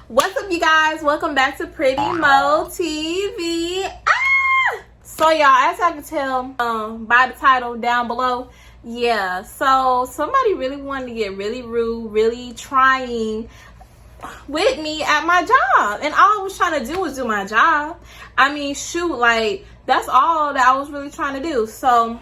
What's up, you guys? Welcome back to prettymotv. So y'all, as I can tell by the title down below, yeah, so somebody really wanted to get really rude, really trying with me at my job, and all I was trying to do was do my job. I mean, shoot, like that's all that I was really trying to do. So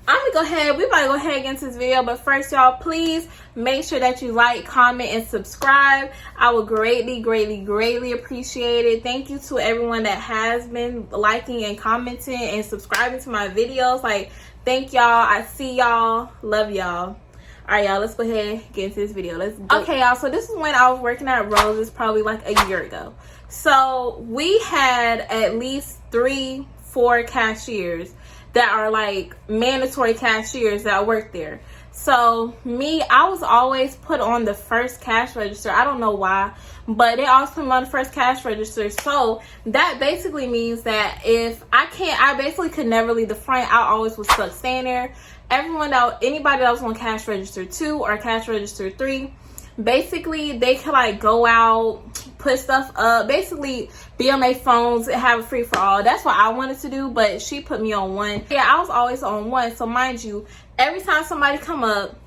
I'm gonna go ahead, we about to go ahead and get into this video, but first y'all, please make sure that you like, comment, and subscribe. I would greatly appreciate it. Thank you to everyone that has been liking and commenting and subscribing to my videos. Like, thank y'all. I see y'all. Love y'all. Alright y'all, let's go ahead and get into this video. Let's do okay y'all, so this is when I was working at Roses, probably like a year ago. So we had at least 3-4 cashiers that are like mandatory cashiers that work there. So me, I was always put on the first cash register. I don't know why, but they always put me on the first cash register. So that basically means that if I basically could never leave the front. I always was stuck staying there. Anybody that was on cash register 2 or cash register 3, basically they could like go out, put stuff up, basically be on their phones and have a free for all. That's what I wanted to do, but she put me on 1. Yeah, I was always on 1. So mind you, every time somebody come up,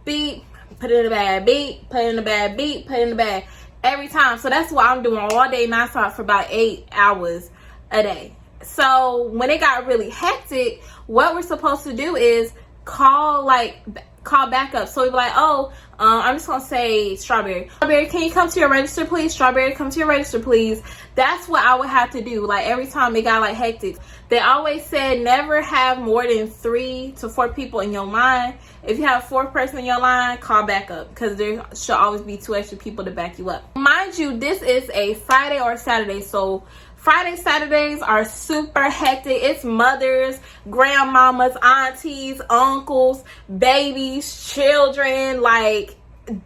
beep, put it in the bag, beep, put it in the bag, beep, put it in the bag, every time. So that's what I'm doing all day nonstop for about 8 hours a day. So when it got really hectic, what we're supposed to do is call back up. So we'd be like, oh, I'm just gonna say Strawberry, can you come to your register please? Strawberry, come to your register please. That's what I would have to do, like every time it got like hectic. They always said never have more than 3 to 4 people in your line. If you have a 4th person in your line, call back up, because there should always be 2 extra people to back you up. Mind you, this is a Friday or Saturday, so Fridays, Saturdays are super hectic. It's mothers, grandmamas, aunties, uncles, babies, children, like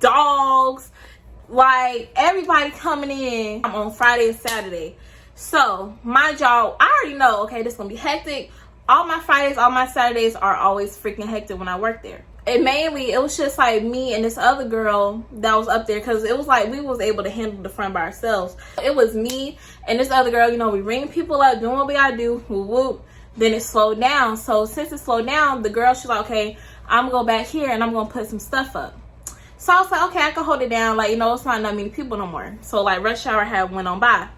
dogs, like everybody coming in on Friday and Saturday. So mind y'all, I already know, okay, this is gonna be hectic. All my Fridays, all my Saturdays are always freaking hectic when I work there. And mainly it was just like me and this other girl that was up there, because it was like we was able to handle the front by ourselves. It was me and this other girl, you know, we ring people up, doing what we gotta do, whoop whoop. Then it slowed down. So since it slowed down, the girl, she's like, okay, I'm gonna go back here and I'm gonna put some stuff up. So I was like, okay, I can hold it down, like, you know, it's not that many people no more. So like rush hour had went on by.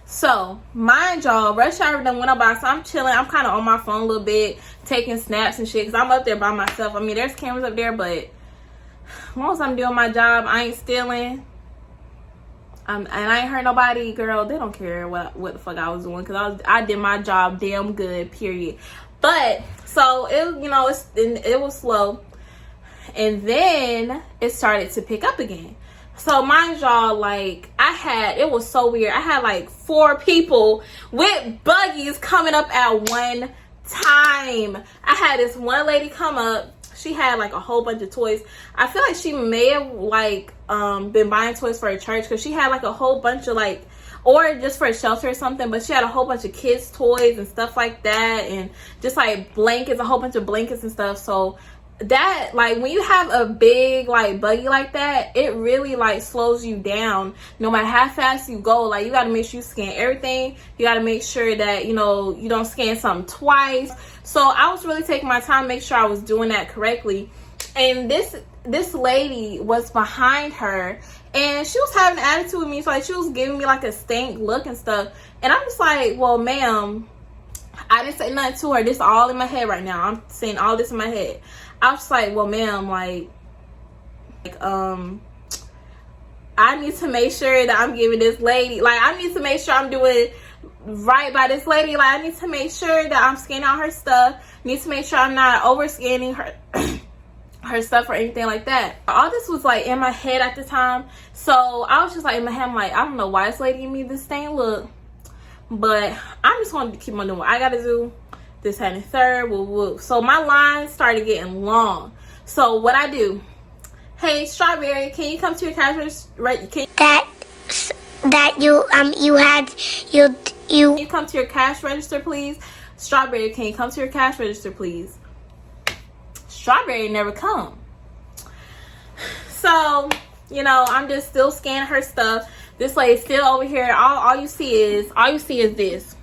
So mind y'all, rush hour done went on by, so I'm chilling. I'm kind of on my phone a little bit, taking snaps and shit, because I'm up there by myself. I mean, there's cameras up there, but as long as I'm doing my job, I ain't stealing. And I ain't hurt nobody, girl. They don't care what the fuck I was doing, because I did my job damn good, period. But so it, you know, it was slow, and then it started to pick up again. So mind y'all, like it was so weird. I had like 4 people with buggies coming up at one time. I had this one lady come up. She had like a whole bunch of toys. I feel like she may have like been buying toys for a church, because she had like a whole bunch of like, or just for a shelter or something, but she had a whole bunch of kids toys and stuff like that, and just like blankets, a whole bunch of blankets and stuff. So that, like, when you have a big like buggy like that, it really like slows you down. No matter how fast you go, like you got to make sure you scan everything. You got to make sure that, you know, you don't scan something twice. So I was really taking my time, make sure I was doing that correctly. And this lady was behind her, and she was having an attitude with me. So like she was giving me like a stank look and stuff, and I'm just like, well, ma'am, I didn't say nothing to her. This is all in my head right now. I'm saying all this in my head. I was like, well, ma'am, like I need to make sure that I'm giving this lady, like, I need to make sure I'm doing right by this lady. Like, I need to make sure that I'm scanning out her stuff. Need to make sure I'm not over scanning her her stuff or anything like that. All this was like in my head at the time. So I was just like in my head, I'm like, I don't know why this lady gave me this same look, but I'm just going to keep on doing what I got to do. This, that, and the third, woo woo. So my line started getting long. So what I do, hey Strawberry, can you come to your cash register? Right? Can you come to your cash register, please? Strawberry, can you come to your cash register, please? Strawberry never come. So you know, I'm just still scanning her stuff. This lady's still over here. All you see is this.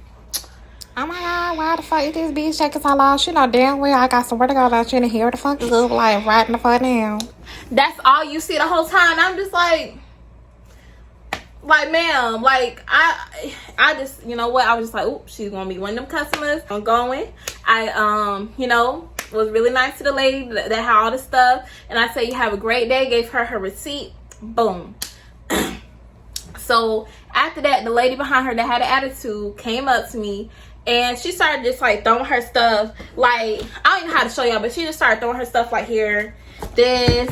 Oh my god, why the fuck is this bitch taking so long? She know damn well I got somewhere to go that she in here. What the fuck is up, like, right in the fuck now? That's all you see the whole time. I'm just like, ma'am, like, I just, you know what? I was just like, oop, she's gonna be one of them customers. I'm going. I, you know, was really nice to the lady that had all the stuff. And I said, you have a great day. Gave her her receipt. Boom. So after that, the lady behind her that had an attitude came up to me. And she started just like throwing her stuff, like, I don't even know how to show y'all, but she just started throwing her stuff like here, this,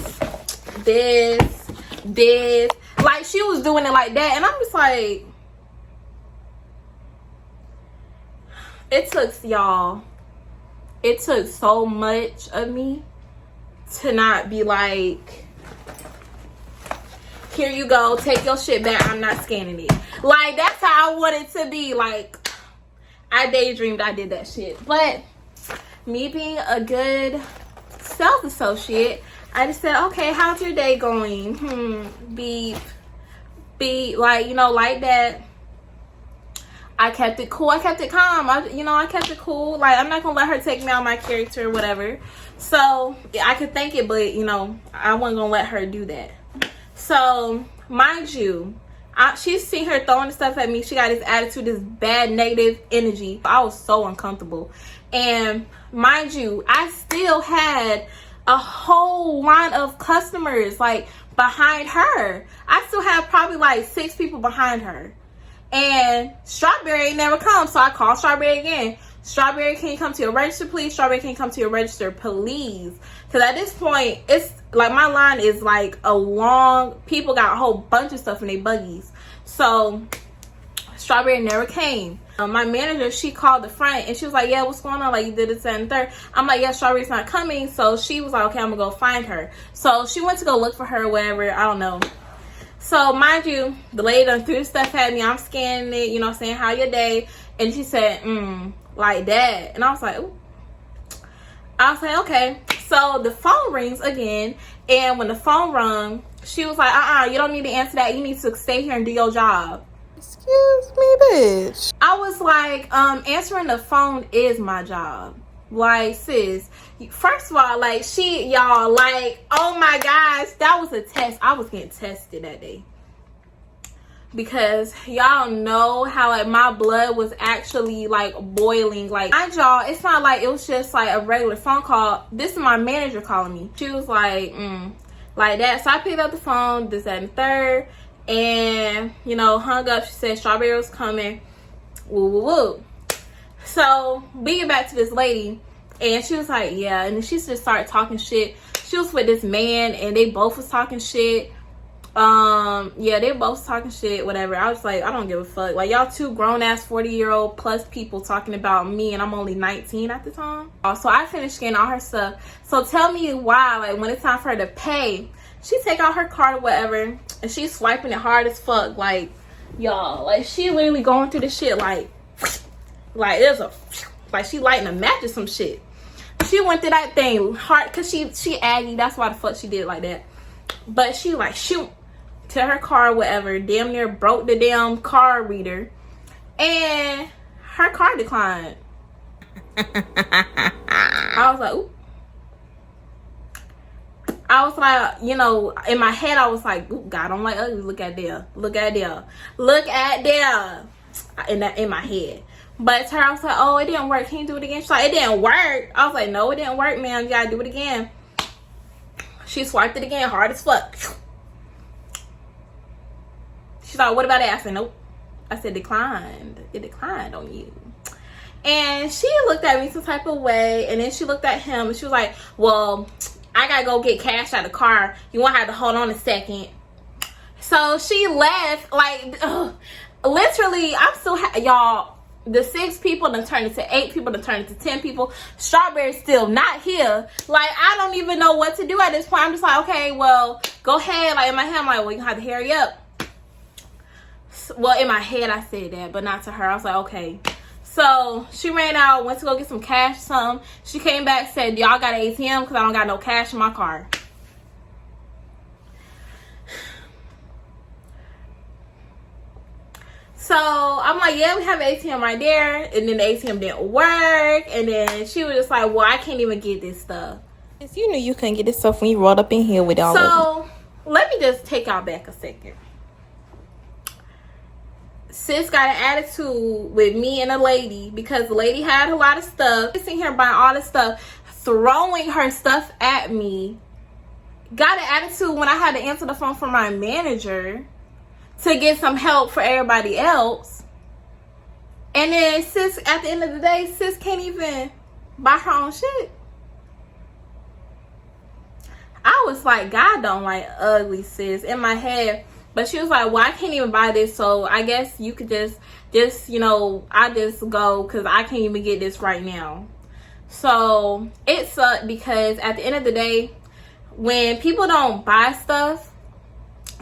like she was doing it like that. And I'm just like, it took so much of me to not be like, here you go, take your shit back, I'm not scanning it. Like, that's how I want it to be. Like, I daydreamed I did that shit. But me being a good sales associate, I just said, okay, how's your day going? Beep, like, you know, like that. I kept it cool. I kept it calm. I kept it cool. Like, I'm not gonna let her take me out my character or whatever. So yeah, I could think it, but you know, I wasn't gonna let her do that. So mind you, she's seen her throwing stuff at me. She got this attitude, this bad negative energy. I was so uncomfortable. And mind you, I still had a whole line of customers like behind her. I still have probably like 6 people behind her. And Strawberry ain't never come. So I called Strawberry again. Strawberry, can you come to your register, please? Strawberry, can you come to your register, please? Because at this point, it's like my line is like a long, people got a whole bunch of stuff in their buggies. So Strawberry never came. My manager, she called the front and she was like, yeah, what's going on? Like, you did this and third. I'm like, yeah, Strawberry's not coming. So she was like, okay, I'm gonna go find her. So she went to go look for her or whatever. I don't know. So mind you, the lady done threw stuff at me. I'm scanning it, you know, saying, how your day? And she said, like that. And I was like, ooh. I was like, okay. So the phone rings again. And when the phone rung, she was like, you don't need to answer that. You need to stay here and do your job. Excuse me, bitch. I was like, answering the phone is my job. Like, sis, first of all, like, y'all, like, oh my gosh, that was a test. I was getting tested that day. Because y'all know how like my blood was actually like boiling. Like, y'all, it's not like it was just like a regular phone call. This is my manager calling me. She was like, like that. So I picked up the phone, this, that, and third, and you know, hung up. She said Strawberry was coming. Woo woo woo. So we get back to this lady, and she was like, yeah, and then she just started talking shit. She was with this man, and they both was talking shit. Yeah, they both talking shit, whatever. I was like, I don't give a fuck. Like, y'all two grown-ass 40-year-old plus people talking about me, and I'm only 19 at the time. So I finished scanning all her stuff. So tell me why, like, when it's time for her to pay, she take out her card or whatever, and she's swiping it hard as fuck. Like, y'all, like, she literally going through this shit like there's a, like, she lighting a match or some shit. She went through that thing hard, because she aggy. That's why the fuck she did like that. But she like shoot to her car, whatever, damn near broke the damn car reader, and her car declined. I was like, ooh. I was like, you know, in my head I was like, ooh, God, I'm like, ugly. Look at there, look at there, look at there. In my head. But to her, I was like, oh, it didn't work. Can you do it again? She's like, it didn't work. I was like, no, it didn't work, man. You gotta do it again. She swiped it again, hard as fuck. She's like, what about that? I said, nope. I said, declined. It declined on you. And she looked at me some type of way. And then she looked at him and she was like, well, I gotta go get cash out of the car. You won't have to hold on a second. So she left. Like, literally, I'm still, y'all, the 6 people done turned into 8 people, done turned into 10 people. Strawberry's still not here. Like, I don't even know what to do at this point. I'm just like, okay, well, go ahead. Like, in my head, I'm like, well, you have to hurry up. Well, in my head, I said that, but not to her. I was like, okay. So she ran out, went to go get some cash or something. She came back, said, y'all got an ATM because I don't got no cash in my car. So I'm like, yeah, we have an ATM right there. And then the ATM didn't work. And then she was just like, well, I can't even get this stuff. You knew you couldn't get this stuff when you rolled up in here with all of it. So let me just take y'all back a second. Sis got an attitude with me and a lady because the lady had a lot of stuff. Sitting here buying all this stuff, throwing her stuff at me. Got an attitude when I had to answer the phone for my manager to get some help for everybody else. And then sis, at the end of the day, sis can't even buy her own shit. I was like, God don't like ugly, sis, in my head. But she was like, well, I can't even buy this, so I guess you could just you know, I just go because I can't even get this right now. So it sucked because at the end of the day, when people don't buy stuff,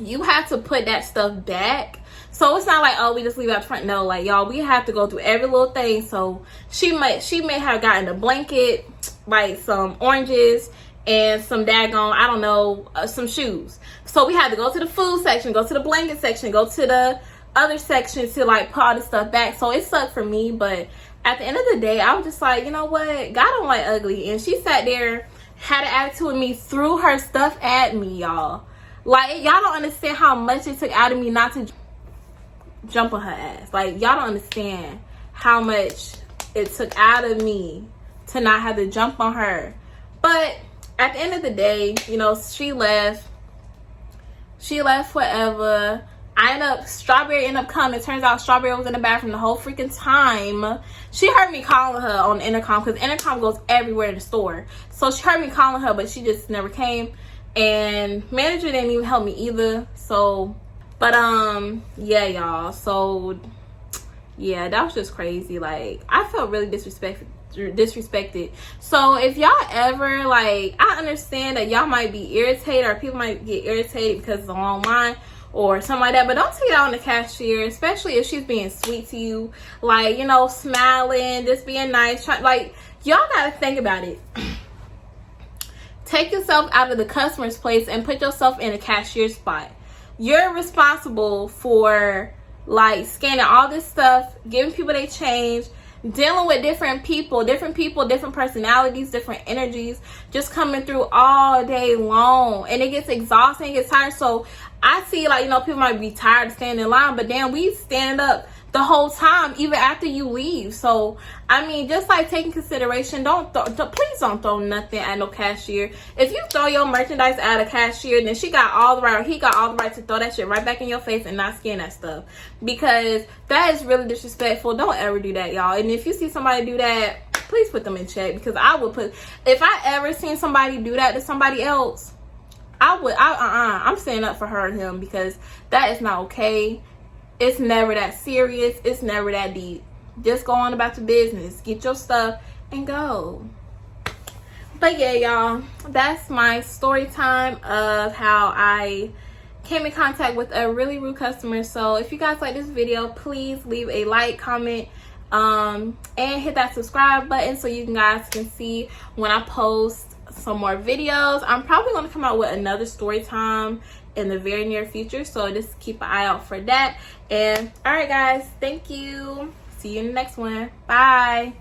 you have to put that stuff back. So it's not like, oh, we just leave it out front. No, like, y'all, we have to go through every little thing. So she may have gotten a blanket, like some oranges, and some daggone, I don't know, some shoes. So we had to go to the food section, go to the blanket section, go to the other section to like put all this stuff back. So it sucked for me, but at the end of the day, I was just like, you know what? God don't like ugly. And she sat there, had an attitude with me, threw her stuff at me, y'all. Like, y'all don't understand how much it took out of me not to jump on her ass. Like, y'all don't understand how much it took out of me to not have to jump on her. But at the end of the day, you know, she left forever. Strawberry ended up coming. Turns out Strawberry was in the bathroom the whole freaking time. She heard me calling her on the intercom because intercom goes everywhere in the store. So she heard me calling her, but she just never came. And manager didn't even help me either. So, but yeah, y'all. So yeah, that was just crazy. Like, I felt really disrespected. So if y'all ever, like, I understand that y'all might be irritated or people might get irritated because it's a long line or something like that, but don't take it out on the cashier, especially if she's being sweet to you, like, you know, smiling, just being nice, like, y'all gotta think about it. Take yourself out of the customer's place and put yourself in a cashier spot. You're responsible for, like, scanning all this stuff, giving people their change, dealing with different people, different personalities, different energies, just coming through all day long. And it gets exhausting, it gets tired. So I see, like, you know, people might be tired of standing in line, but damn, we stand up the whole time, even after you leave. So, I mean, just like taking consideration, please don't throw nothing at no cashier. If you throw your merchandise at a cashier, then he got all the right to throw that shit right back in your face and not scan that stuff, because that is really disrespectful. Don't ever do that, y'all. And if you see somebody do that, please put them in check, because if I ever seen somebody do that to somebody else, I'm standing up for her and him, because that is not okay. It's never that serious. It's never that deep. Just go on about your business. Get your stuff and go. But yeah, y'all, that's my story time of how I came in contact with a really rude customer. So if you guys like this video, please leave a like, comment, and hit that subscribe button so you guys can see when I post some more videos. I'm probably going to come out with another story time in the very near future, so just keep an eye out for that. And all right, guys, thank you. See you in the next one. Bye.